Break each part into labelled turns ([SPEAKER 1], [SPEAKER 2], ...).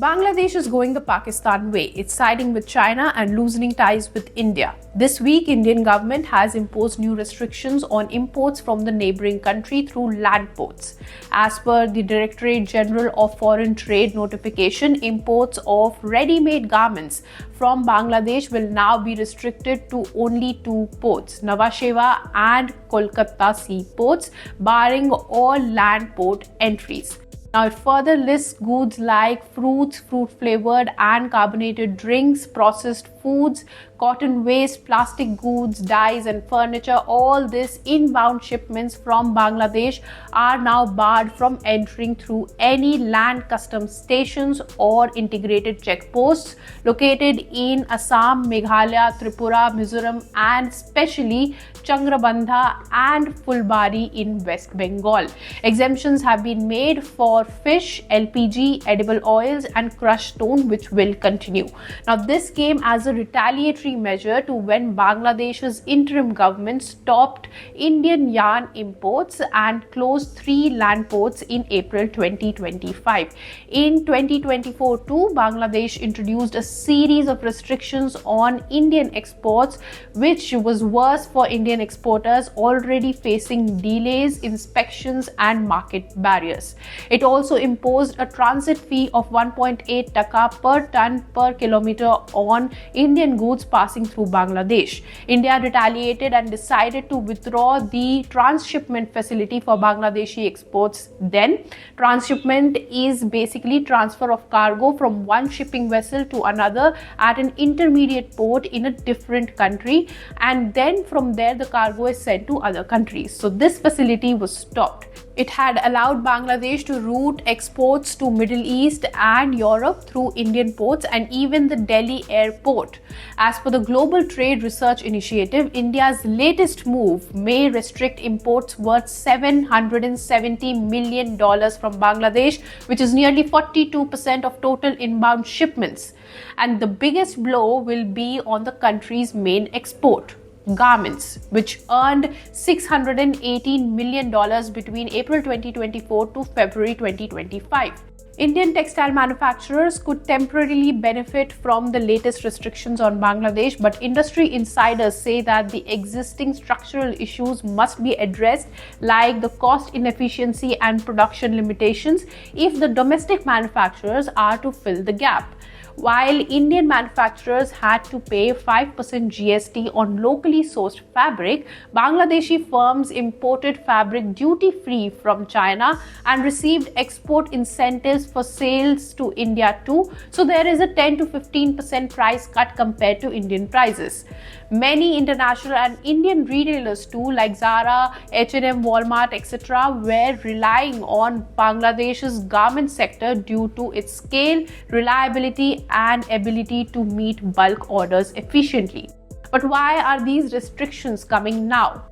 [SPEAKER 1] Bangladesh is going the Pakistan way. It's siding with China and loosening ties with India. This week, Indian government has imposed new restrictions on imports from the neighboring country through land ports. As per the Directorate General of Foreign Trade notification, imports of ready-made garments from Bangladesh will now be restricted to only two ports, Nhava Sheva and Kolkata seaports, barring all land port entries. Now, it further lists goods like fruits, fruit-flavored and carbonated drinks, processed foods, cotton waste, plastic goods, dyes and furniture. All these inbound shipments from Bangladesh are now barred from entering through any land customs stations or integrated checkposts located in Assam, Meghalaya, Tripura, Mizoram and especially Changrabandha and Fulbari in West Bengal. Exemptions have been made for fish, LPG, edible oils and crushed stone, which will continue. Now, this came as a retaliatory measure to when Bangladesh's interim government stopped Indian yarn imports and closed 3 land ports in April 2025. In 2024 too, Bangladesh introduced a series of restrictions on Indian exports, which was worse for Indian exporters already facing delays, inspections and market barriers. It also imposed a transit fee of 1.8 taka per ton per kilometer on Indian goods passing through Bangladesh. India retaliated and decided to withdraw the transshipment facility for Bangladeshi exports. Then, transshipment is basically transfer of cargo from one shipping vessel to another at an intermediate port in a different country, and then from there the cargo is sent to other countries. So this facility was stopped. It had allowed Bangladesh to route exports to Middle East and Europe through Indian ports and even the Delhi airport. As per the Global Trade Research Initiative, India's latest move may restrict imports worth $770 million from Bangladesh, which is nearly 42% of total inbound shipments. And the biggest blow will be on the country's main export, garments, which earned $618 million between April 2024 to February 2025. Indian textile manufacturers could temporarily benefit from the latest restrictions on Bangladesh, but industry insiders say that the existing structural issues must be addressed, like the cost inefficiency and production limitations, if the domestic manufacturers are to fill the gap. While Indian manufacturers had to pay 5% GST on locally sourced fabric, Bangladeshi firms imported fabric duty-free from China and received export incentives for sales to India too. So there is a 10 to 15% price cut compared to Indian prices. Many international and Indian retailers too, like Zara, H&M, Walmart, etc., were relying on Bangladesh's garment sector due to its scale, reliability and ability to meet bulk orders efficiently. But why are these restrictions coming now?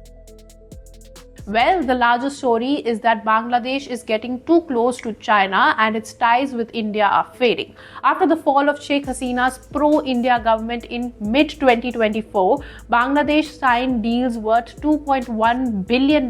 [SPEAKER 1] Well, the larger story is that Bangladesh is getting too close to China and its ties with India are fading. After the fall of Sheikh Hasina's pro-India government in mid-2024, Bangladesh signed deals worth $2.1 billion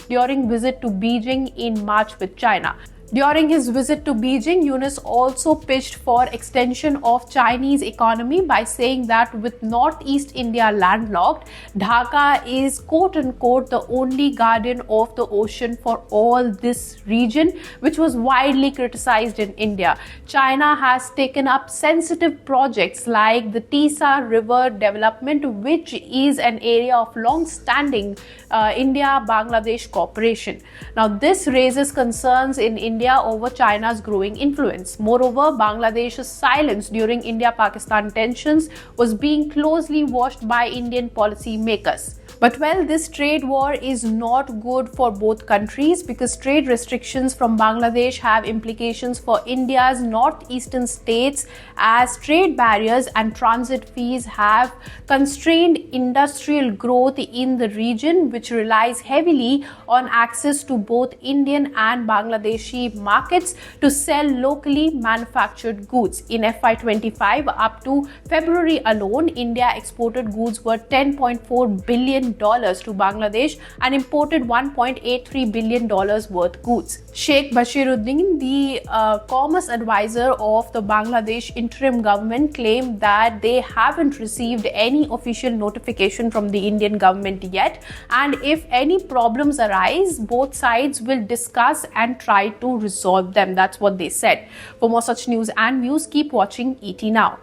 [SPEAKER 1] during visit to Beijing in March with China. During his visit to Beijing, Yunus also pitched for extension of Chinese economy by saying that with Northeast India landlocked, Dhaka is quote-unquote the only guardian of the ocean for all this region, which was widely criticized in India. China has taken up sensitive projects like the Tisa River development, which is an area of long-standing India-Bangladesh cooperation. Now, this raises concerns in India over China's growing influence. Moreover, Bangladesh's silence during India-Pakistan tensions was being closely watched by Indian policymakers. But well, this trade war is not good for both countries because trade restrictions from Bangladesh have implications for India's northeastern states, as trade barriers and transit fees have constrained industrial growth in the region, which relies heavily on access to both Indian and Bangladeshi markets to sell locally manufactured goods. In FY25, up to February alone, India exported goods worth $10.4 billion billion to Bangladesh and imported $1.83 billion worth goods. Sheikh Bashiruddin, the commerce advisor of the Bangladesh interim government, claimed that they haven't received any official notification from the Indian government yet, and if any problems arise, both sides will discuss and try to resolve them. That's what they said. For more such news and views, keep watching ET Now.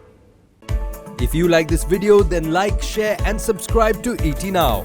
[SPEAKER 2] If you like this video, then like, share and subscribe to ET Now.